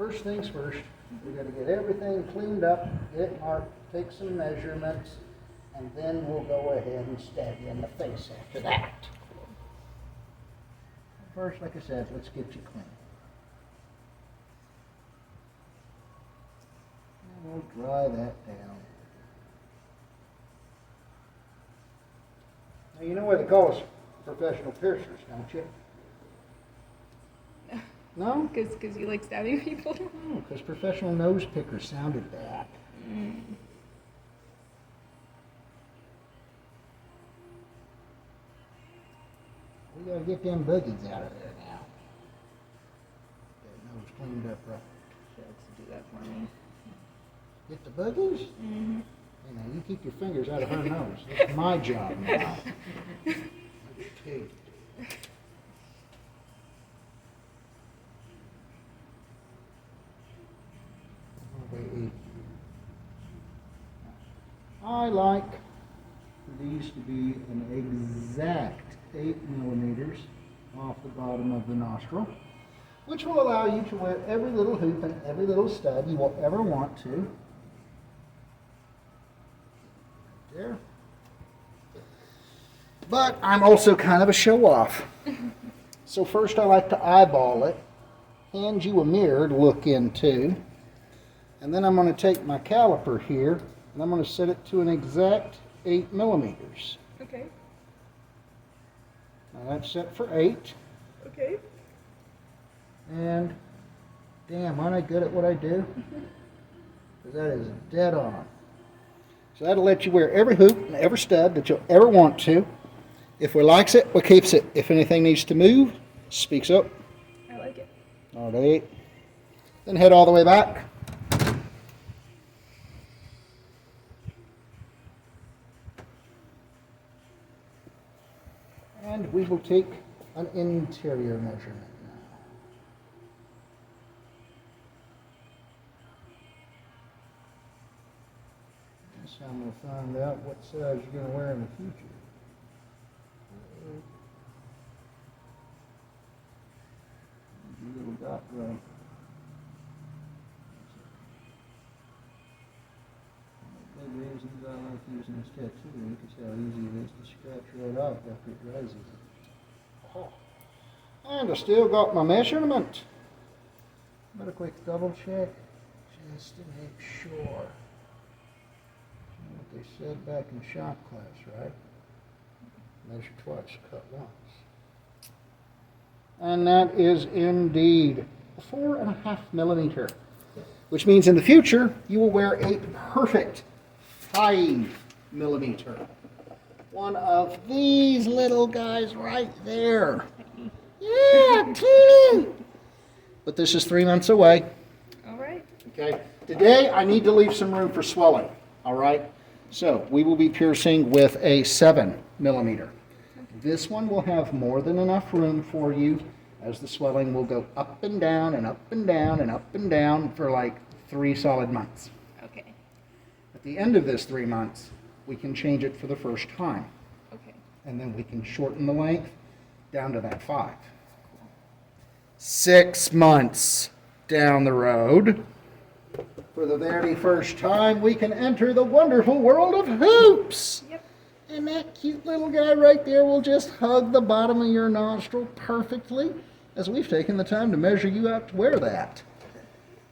first things first, we got to get everything cleaned up, get it marked, take some measurements, and then we'll go ahead and stab you in the face after that. First, like I said, let's get you clean. And we'll dry that down. Now, you know why they call us professional piercers, don't you? No? Because you like stabbing people? No, because professional nose picker sounded bad. Mm. We gotta get them boogies out of there now. Get that nose cleaned up right. She likes to do that for me. Get the boogies? Mm-hmm. You know, you keep your fingers out of her nose. It's my job now. I just tell you. I like these to be an exact 8 millimeters off the bottom of the nostril, which will allow you to wear every little hoop and every little stud you will ever want to. Right there. But I'm also kind of a show-off. So first I like to eyeball it, hand you a mirror to look into, and then I'm going to take my caliper here and I'm going to set it to an exact 8 millimeters. Okay. Now that's set for 8. Okay. And damn, aren't I good at what I do? Because that is dead on. So that'll let you wear every hoop and every stud that you'll ever want to. If we likes it, we keeps it. If anything needs to move, speaks up. I like it. All right. Then head all the way back. And we will take an interior measurement now. That's how I'm going to find out what size you're going to wear in the future. Your little dot right. Big reasons I like using this tattoo ink is how easy it is to scratch right off after it dries easy. Oh. And I still got my measurement. But a quick double check just to make sure. What they said back in shop class, right? Measure twice, cut once. And that is indeed 4.5 millimeter, which means in the future you will wear a perfect 5 millimeter. One of these little guys right there. Yeah, teeny. But this is 3 months away. All right. Okay. Today I need to leave some room for swelling. All right. So we will be piercing with a 7 millimeter. This one will have more than enough room for you, as the swelling will go up and down and up and down and up and down for like 3 solid months. Okay. At the end of this 3 months, we can change it for the first time. Okay. And then we can shorten the length down to that 5. 6 months down the road, for the very first time, we can enter the wonderful world of hoops. Yep. And that cute little guy right there will just hug the bottom of your nostril perfectly, as we've taken the time to measure you out to wear that.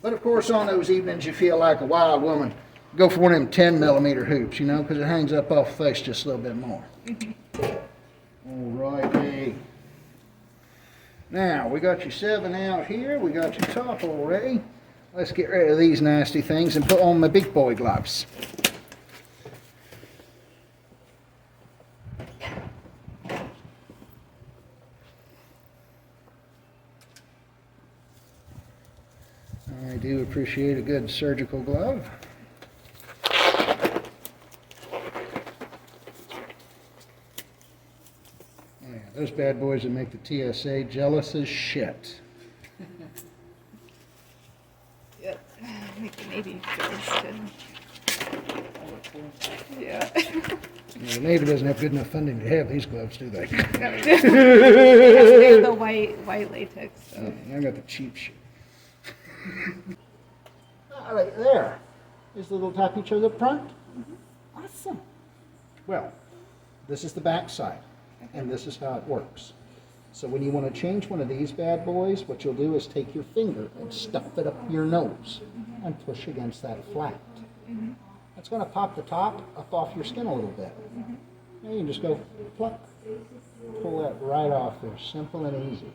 But of course, on those evenings you feel like a wild woman, go for one of them 10 millimeter hoops, you know, because it hangs up off the face just a little bit more. All righty. Now, we got your 7 out here, we got your top already. Let's get rid of these nasty things and put on my big boy gloves. I do appreciate a good surgical glove. Yeah, those bad boys that make the TSA jealous as shit. Yep. Make the Navy jealous too. Yeah. Yeah, the Navy doesn't have good enough funding to have these gloves, do they? No, they have the white latex. So. I got the cheap shit. All right, there. Is the little tappy chose up front? Awesome. Well, this is the back side, and this is how it works. So when you want to change one of these bad boys, what you'll do is take your finger and stuff it up your nose and push against that flat. That's going to pop the top up off your skin a little bit. And you can just go pluck, pull that right off there, simple and easy.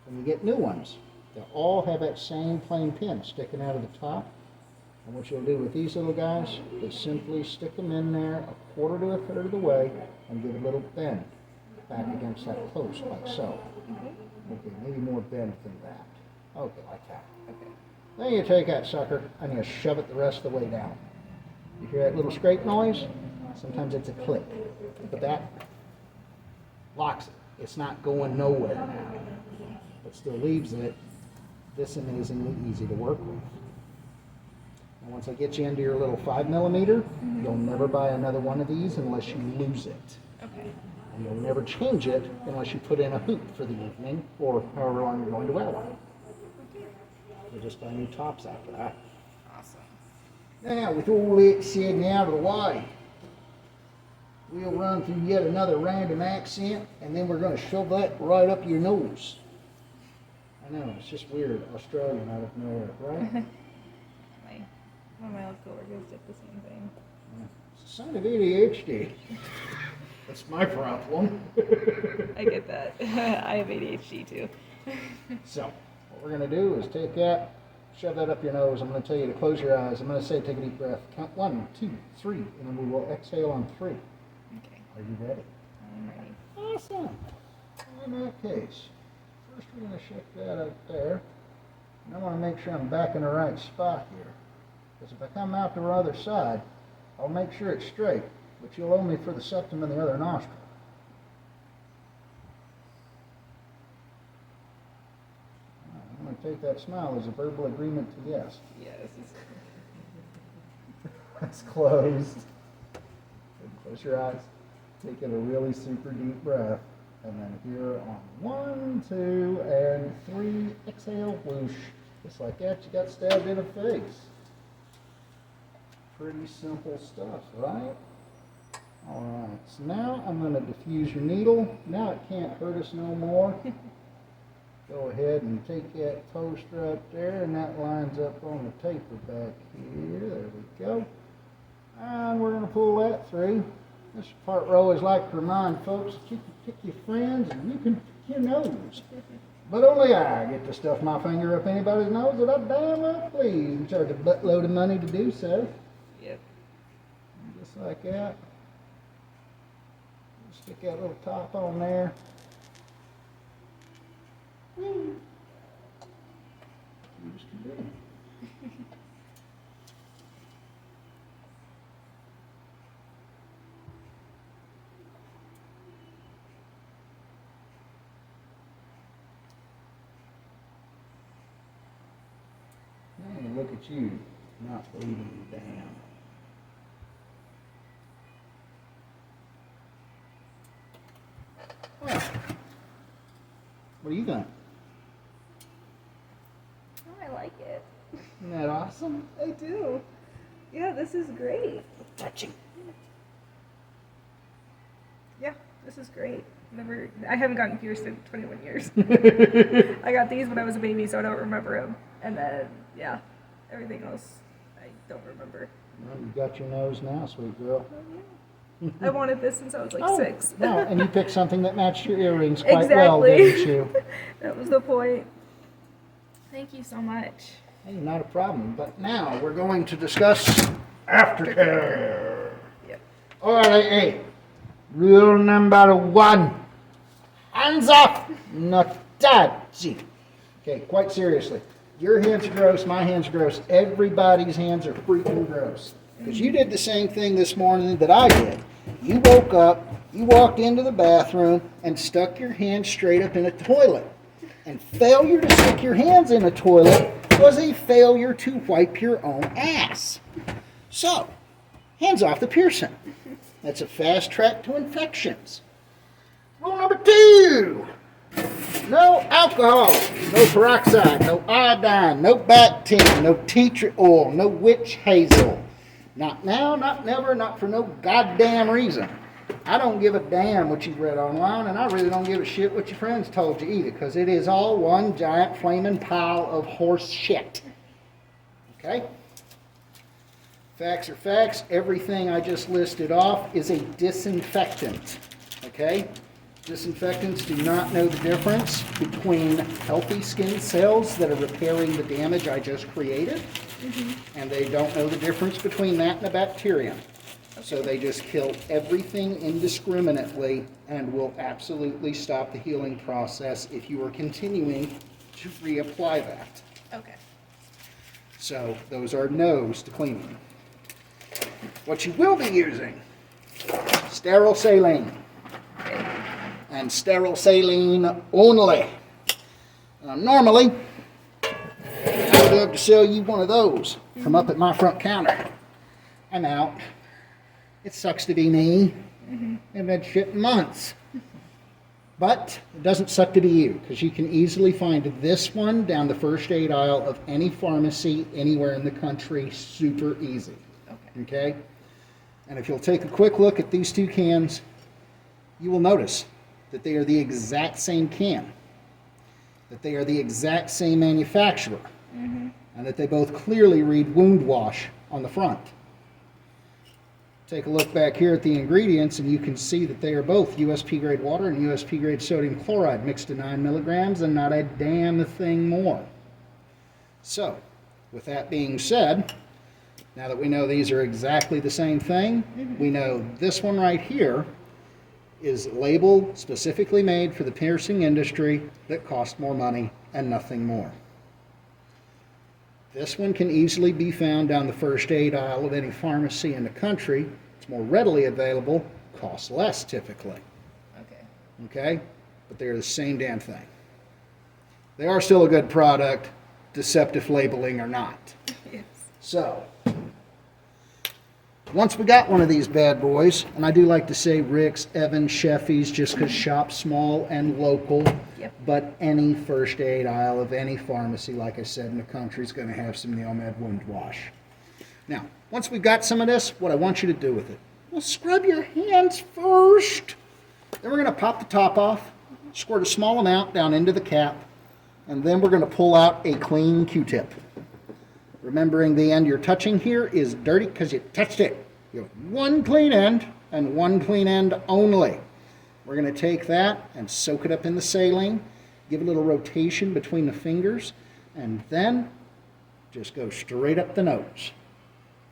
When you get new ones, they'll all have that same plain pin sticking out of the top. And what you'll do with these little guys is simply stick them in there a quarter to a third of the way and give a little bend back against that post like so. Okay, maybe more bend than that. Okay, like that. Okay. Then you take that sucker and you shove it the rest of the way down. You hear that little scrape noise? Sometimes it's a click. But that locks it. It's not going nowhere now. But still leaves it this amazingly easy to work with. And once I get you into your little 5mm, you'll never buy another one of these unless you lose it. Okay. And you'll never change it unless you put in a hoop for the evening or however long you're going to wear one. You'll just buy new tops after that. Awesome. Now, with all that said and out of the way, we'll run through yet another random accent, and then we're going to shove that right up your nose. I know, it's just weird, Australian out of nowhere, right? One of my old coworkers did the same thing. It's a sign of ADHD. That's my problem. I get that. I have ADHD too. So, what we're going to do is take that, shove that up your nose. I'm going to tell you to close your eyes. I'm going to say take a deep breath. Count 1, 2, 3, and then we will exhale on 3. Okay. Are you ready? I'm ready. Awesome. In that case, first we're going to shift that up there. And I want to make sure I'm back in the right spot here. Because if I come out the other side, I'll make sure it's straight, but you'll owe me for the septum and the other nostril. I'm going to take that smile as a verbal agreement to yes. Yes. It's closed. Close your eyes. Take in a really super deep breath. And then here on 1, 2, and 3, exhale, whoosh. Just like that, you got stabbed in the face. Pretty simple stuff, right? All right, so now I'm going to diffuse your needle. Now it can't hurt us no more. Go ahead and take that post right there, and that lines up on the taper back here. There we go. And we're going to pull that through. This part where I always like to remind folks that you can pick your friends and you can pick your nose. But only I get to stuff my finger up anybody's nose that I damn well please and charge a buttload of money to do so. Yep. Just like that. Stick that little top on there. Whee. You just can do it. And look at you, not bleeding down. Well, what are you doing? Oh, I like it. Isn't that awesome? I do. Yeah, this is great. Touching. Yeah, this is great. I haven't gotten pierced in 21 years. I got these when I was a baby, so I don't remember them. And then, yeah, everything else I don't remember. Well, you got your nose now, sweet girl. I wanted this since I was like 6. No, and you picked something that matched your earrings quite Exactly. well, didn't you? That was the point. Thank you so much. Hey, not a problem. But now we're going to discuss aftercare. Yep. All right, hey. Rule number 1. Hands off. Not touching. Okay, quite seriously. Your hands are gross, my hands are gross. Everybody's hands are freaking gross. Because you did the same thing this morning that I did. You woke up, you walked into the bathroom, and stuck your hand straight up in a toilet. And failure to stick your hands in a toilet was a failure to wipe your own ass. So, hands off the piercing. That's a fast track to infections. Rule number 2. No alcohol, no peroxide, no iodine, no bactin, no tea tree oil, no witch hazel. Not now, not never, not for no goddamn reason. I don't give a damn what you've read online, and I really don't give a shit what your friends told you either, because it is all one giant flaming pile of horse shit. Okay? Facts are facts. Everything I just listed off is a disinfectant. Okay? Disinfectants do not know the difference between healthy skin cells that are repairing the damage I just created, and they don't know the difference between that and a bacterium. So they just kill everything indiscriminately and will absolutely stop the healing process if you are continuing to reapply that. Okay. So those are no's to cleaning. What you will be using, sterile saline. And sterile saline only. Normally, I would love to sell you one of those from up at my front counter. I'm out. It sucks to be me. I've had shit in months. But it doesn't suck to be you, because you can easily find this one down the first aid aisle of any pharmacy anywhere in the country, super easy. Okay? And if you'll take a quick look at these two cans, you will notice that they are the exact same can, that they are the exact same manufacturer, and that they both clearly read wound wash on the front. Take a look back here at the ingredients and you can see that they are both USP grade water and USP grade sodium chloride mixed to 9 milligrams and not a damn thing more. So, with that being said, now that we know these are exactly the same thing, we know this one right here is labeled specifically made for the piercing industry that costs more money and nothing more. This one can easily be found down the first aid aisle of any pharmacy in the country. It's more readily available, costs less typically. Okay? But they're the same damn thing. They are still a good product, deceptive labeling or not. Yes. So, once we got one of these bad boys, and I do like to say Rick's, Evans, Sheffy's, just because shop's small and local, but any first aid aisle of any pharmacy, like I said, in the country is going to have some Neomed wound wash. Now, once we've got some of this, what I want you to do with it, well, scrub your hands first. Then we're going to pop the top off, squirt a small amount down into the cap, and then we're going to pull out a clean Q-tip. Remembering the end you're touching here is dirty because you touched it. You have one clean end and one clean end only. We're going to take that and soak it up in the saline, give a little rotation between the fingers, and then just go straight up the nose.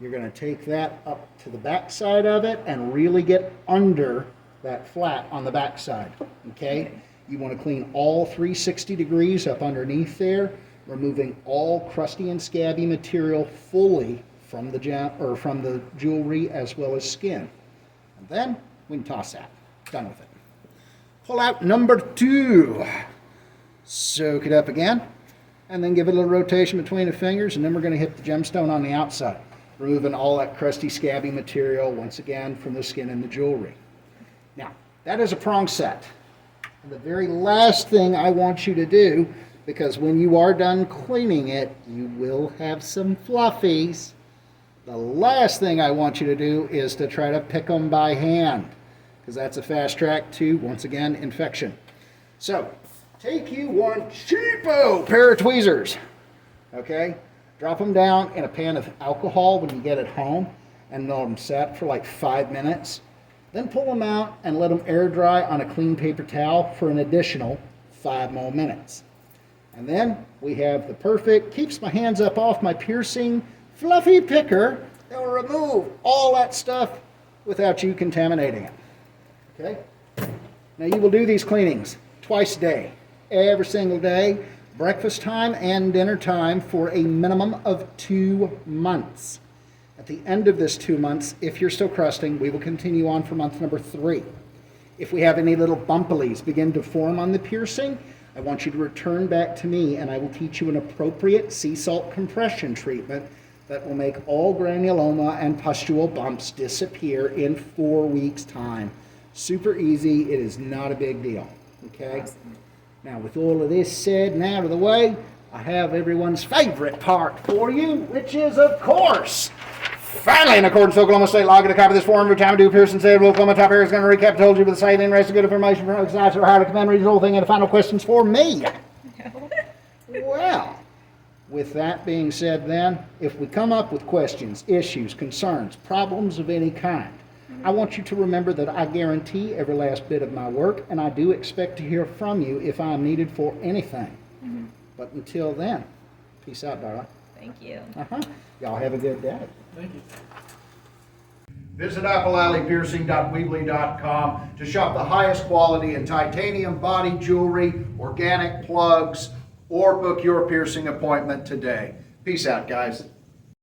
You're going to take that up to the back side of it and really get under that flat on the back side. Okay? You want to clean all 360 degrees up underneath there, removing all crusty and scabby material fully from the jewelry as well as skin. And then we can toss that. Done with it. Pull out number 2. Soak it up again, and then give it a little rotation between the fingers, and then we're going to hit the gemstone on the outside, removing all that crusty, scabby material once again from the skin and the jewelry. Now, that is a prong set. And the very last thing I want you to do, because when you are done cleaning it, you will have some fluffies. The last thing I want you to do is to try to pick them by hand, because that's a fast track to, once again, infection. So, take you one cheapo pair of tweezers, okay? Drop them down in a pan of alcohol when you get it home, and let them set for like 5 minutes. Then pull them out and let them air dry on a clean paper towel for an additional 5 more minutes. And then we have the perfect, keeps my hands up off my piercing, fluffy picker that will remove all that stuff without you contaminating it. Okay? Now you will do these cleanings twice a day, every single day, breakfast time and dinner time for a minimum of 2 months. At the end of this 2 months, if you're still crusting, we will continue on for month number 3. If we have any little bumpilies begin to form on the piercing, I want you to return back to me and I will teach you an appropriate sea salt compression treatment that will make all granuloma and pustule bumps disappear in 4 weeks' time. Super easy. It is not a big deal. Okay? Awesome. Now, with all of this said and out of the way, I have everyone's favorite part for you, which is, of course, finally, in accordance with Oklahoma State law, get a copy of this form every time I do Pearson said. Oklahoma top here is going to recap, told you, with the same interesting good information from sides or how to command, read the whole thing, and the final questions for me. Well, with that being said then, if we come up with questions, issues, concerns, problems of any kind, I want you to remember that I guarantee every last bit of my work, and I do expect to hear from you if I'm needed for anything. But until then, peace out, darling. Thank you. Y'all have a good day. Thank you. Visit applealleypiercing.weebly.com to shop the highest quality in titanium body jewelry, organic plugs, or book your piercing appointment today. Peace out, guys.